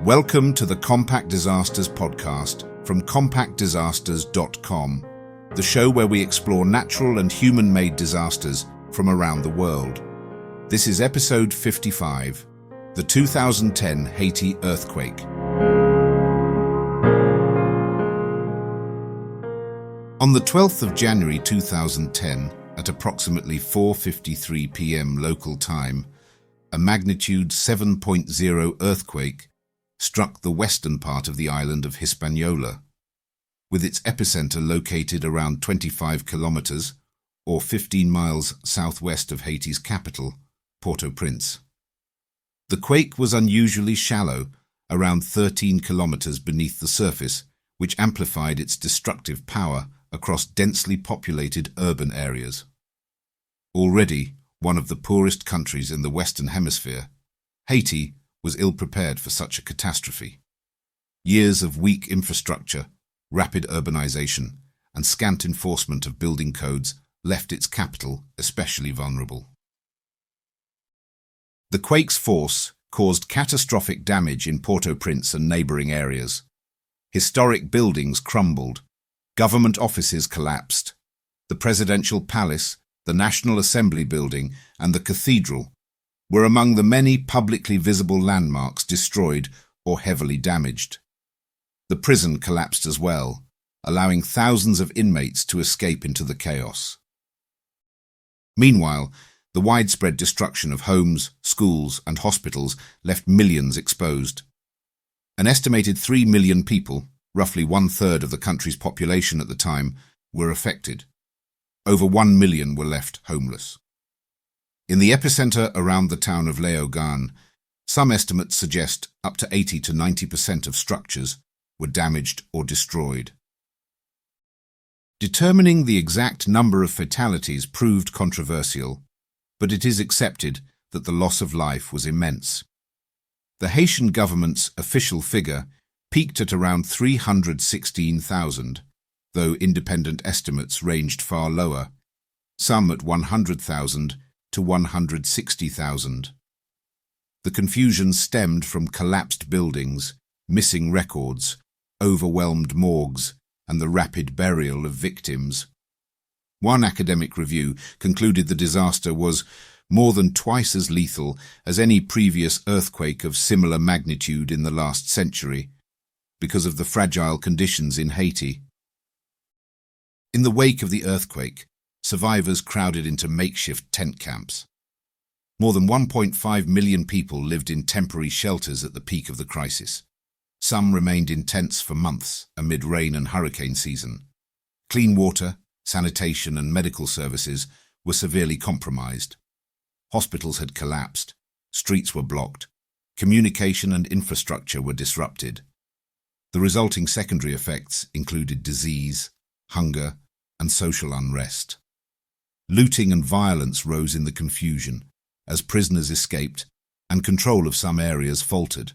Welcome to the Compact Disasters podcast from compactdisasters.com, the show where we explore natural and human-made disasters from around the world. This is episode 55, the 2010 Haiti Earthquake. On the 12th of January 2010, at approximately 4:53 p.m. local time, a magnitude 7.0 earthquake struck the western part of the island of Hispaniola, with its epicenter located around 25 kilometers or 15 miles southwest of Haiti's capital, Port-au-Prince. The quake was unusually shallow, around 13 kilometers beneath the surface, which amplified its destructive power across densely populated urban areas. Already one of the poorest countries in the Western Hemisphere, Haiti was ill-prepared for such a catastrophe. Years of weak infrastructure, rapid urbanization, and scant enforcement of building codes left its capital especially vulnerable. The quake's force caused catastrophic damage in Port-au-Prince and neighboring areas. Historic buildings crumbled, government offices collapsed. The presidential palace, the National Assembly building, and the cathedral were among the many publicly visible landmarks destroyed or heavily damaged. The prison collapsed as well, allowing thousands of inmates to escape into the chaos. Meanwhile, the widespread destruction of homes, schools, and hospitals left millions exposed. An estimated 3 million people, roughly one-third of the country's population at the time, were affected. Over 1 million were left homeless. In the epicenter around the town of Léogâne, some estimates suggest up to 80 to 90% of structures were damaged or destroyed. Determining the exact number of fatalities proved controversial, but it is accepted that the loss of life was immense. The Haitian government's official figure peaked at around 316,000, though independent estimates ranged far lower, some at 100,000 to 160,000. The confusion stemmed from collapsed buildings, missing records, overwhelmed morgues, and the rapid burial of victims. One academic review concluded the disaster was more than twice as lethal as any previous earthquake of similar magnitude in the last century, because of the fragile conditions in Haiti. In the wake of the earthquake, survivors crowded into makeshift tent camps. More than 1.5 million people lived in temporary shelters at the peak of the crisis. Some remained in tents for months amid rain and hurricane season. Clean water, sanitation, and medical services were severely compromised. Hospitals had collapsed, streets were blocked, communication and infrastructure were disrupted. The resulting secondary effects included disease, hunger, and social unrest. Looting and violence rose in the confusion as prisoners escaped and control of some areas faltered.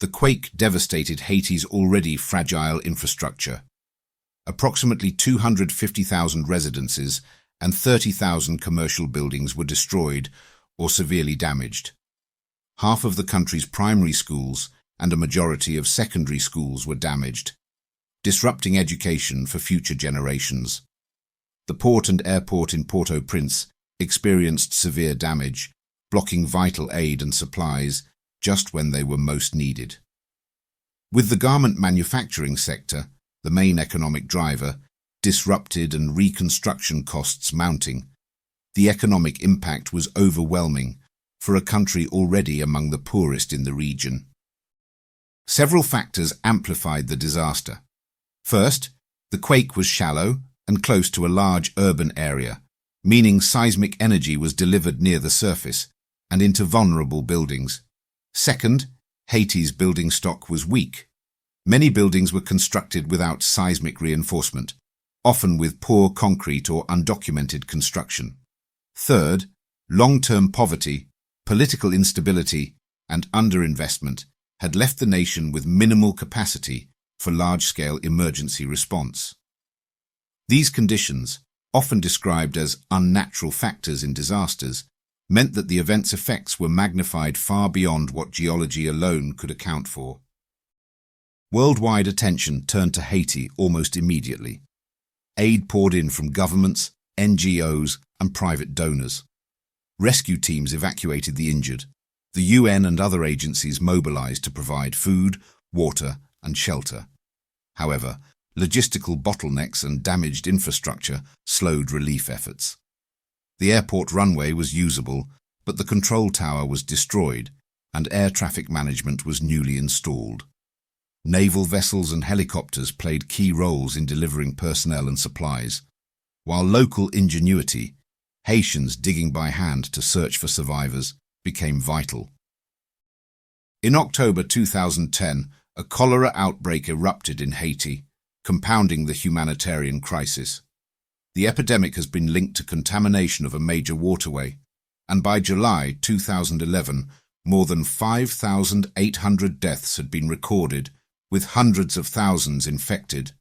The quake devastated Haiti's already fragile infrastructure. Approximately 250,000 residences and 30,000 commercial buildings were destroyed or severely damaged. Half of the country's primary schools and a majority of secondary schools were damaged, disrupting education for future generations. The port and airport in Port-au-Prince experienced severe damage, blocking vital aid and supplies just when they were most needed. With the garment manufacturing sector, the main economic driver, disrupted and reconstruction costs mounting, the economic impact was overwhelming for a country already among the poorest in the region. Several factors amplified the disaster. First, the quake was shallow and close to a large urban area, meaning seismic energy was delivered near the surface and into vulnerable buildings. Second, Haiti's building stock was weak. Many buildings were constructed without seismic reinforcement, often with poor concrete or undocumented construction. Third, long-term poverty, political instability, and underinvestment had left the nation with minimal capacity for large-scale emergency response. These conditions, often described as unnatural factors in disasters, meant that the event's effects were magnified far beyond what geology alone could account for. Worldwide attention turned to Haiti almost immediately. Aid poured in from governments, NGOs, and private donors. Rescue teams evacuated the injured. The UN and other agencies mobilized to provide food, water, and shelter. However, logistical bottlenecks and damaged infrastructure slowed relief efforts. The airport runway was usable, but the control tower was destroyed, and air traffic management was newly installed. Naval vessels and helicopters played key roles in delivering personnel and supplies, while local ingenuity, Haitians digging by hand to search for survivors, became vital. In October 2010, a cholera outbreak erupted in Haiti, compounding the humanitarian crisis. The epidemic has been linked to contamination of a major waterway, and by July 2011, more than 5,800 deaths had been recorded, with hundreds of thousands infected.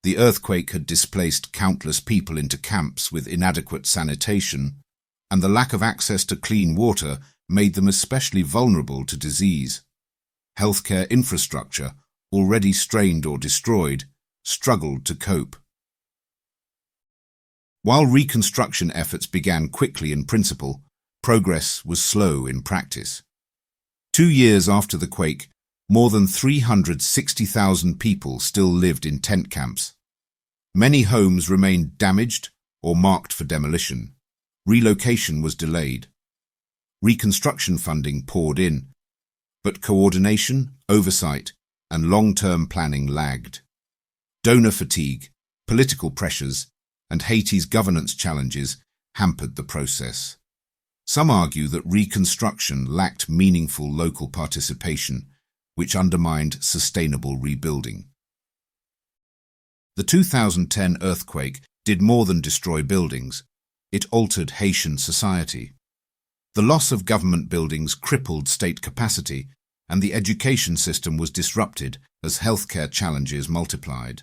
The earthquake had displaced countless people into camps with inadequate sanitation, and the lack of access to clean water made them especially vulnerable to disease. Healthcare infrastructure, already strained or destroyed, struggled to cope. While reconstruction efforts began quickly in principle, progress was slow in practice. 2 years after the quake, more than 360,000 people still lived in tent camps. Many homes remained damaged or marked for demolition. Relocation was delayed. Reconstruction funding poured in, but coordination, oversight, and long-term planning lagged. Donor fatigue, political pressures, and Haiti's governance challenges hampered the process. Some argue that reconstruction lacked meaningful local participation, which undermined sustainable rebuilding. The 2010 earthquake did more than destroy buildings. It altered Haitian society. The loss of government buildings crippled state capacity, and the education system was disrupted as healthcare challenges multiplied.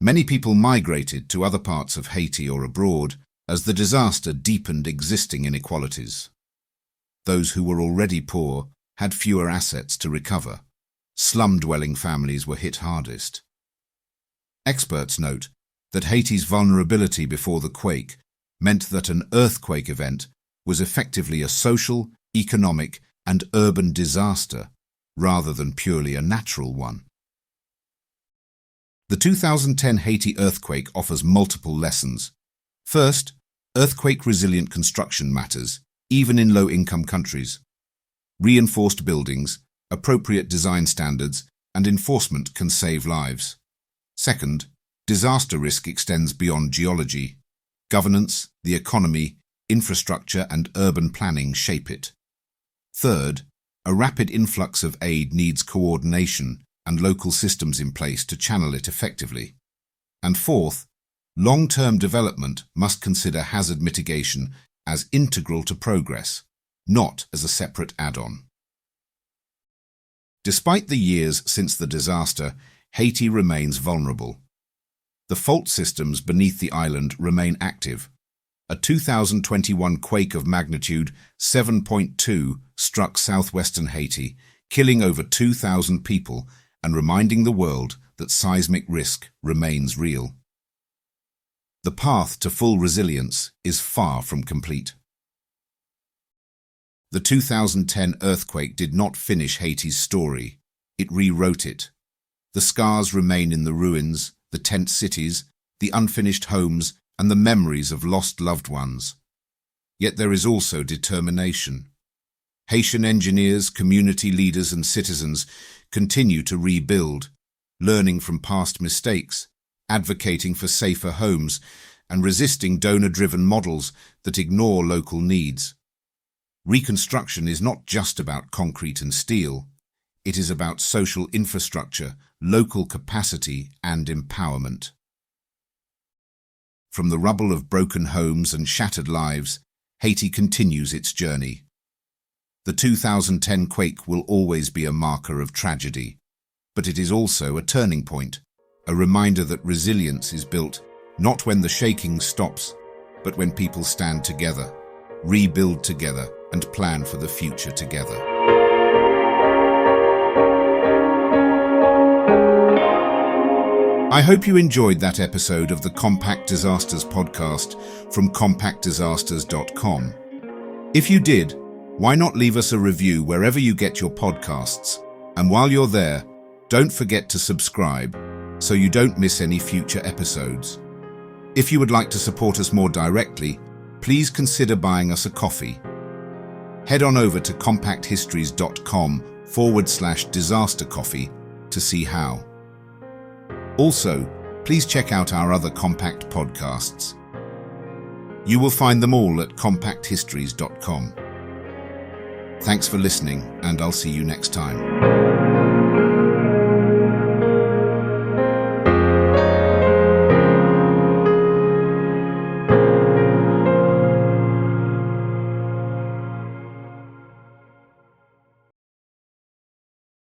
Many people migrated to other parts of Haiti or abroad as the disaster deepened existing inequalities. Those who were already poor had fewer assets to recover. Slum-dwelling families were hit hardest. Experts note that Haiti's vulnerability before the quake meant that an earthquake event was effectively a social, economic, and urban disaster rather than purely a natural one. The 2010 Haiti earthquake offers multiple lessons. First, earthquake-resilient construction matters, even in low-income countries. Reinforced buildings, appropriate design standards, and enforcement can save lives. Second, disaster risk extends beyond geology. Governance, the economy, infrastructure, and urban planning shape it. Third, a rapid influx of aid needs coordination and local systems in place to channel it effectively. And fourth, long-term development must consider hazard mitigation as integral to progress, not as a separate add-on. Despite the years since the disaster, Haiti remains vulnerable. The fault systems beneath the island remain active. A 2021 quake of magnitude 7.2 struck southwestern Haiti, killing over 2,000 people and reminding the world that seismic risk remains real. The path to full resilience is far from complete. The 2010 earthquake did not finish Haiti's story. It rewrote it. The scars remain in the ruins, the tent cities, the unfinished homes, and the memories of lost loved ones. Yet there is also determination. Haitian engineers, community leaders, and citizens continue to rebuild, learning from past mistakes, advocating for safer homes, and resisting donor-driven models that ignore local needs. Reconstruction is not just about concrete and steel. It is about social infrastructure, local capacity, and empowerment. From the rubble of broken homes and shattered lives, Haiti continues its journey. The 2010 quake will always be a marker of tragedy, but it is also a turning point, a reminder that resilience is built not when the shaking stops, but when people stand together. rebuild together, and plan for the future together. I hope you enjoyed that episode of the Compact Disasters podcast from compactdisasters.com. If you did, why not leave us a review wherever you get your podcasts? And while you're there, don't forget to subscribe so you don't miss any future episodes. If you would like to support us more directly, please consider buying us a coffee. Head on over to compacthistories.com/disaster coffee to see how. Also, please check out our other Compact podcasts. You will find them all at compacthistories.com. Thanks for listening, and I'll see you next time.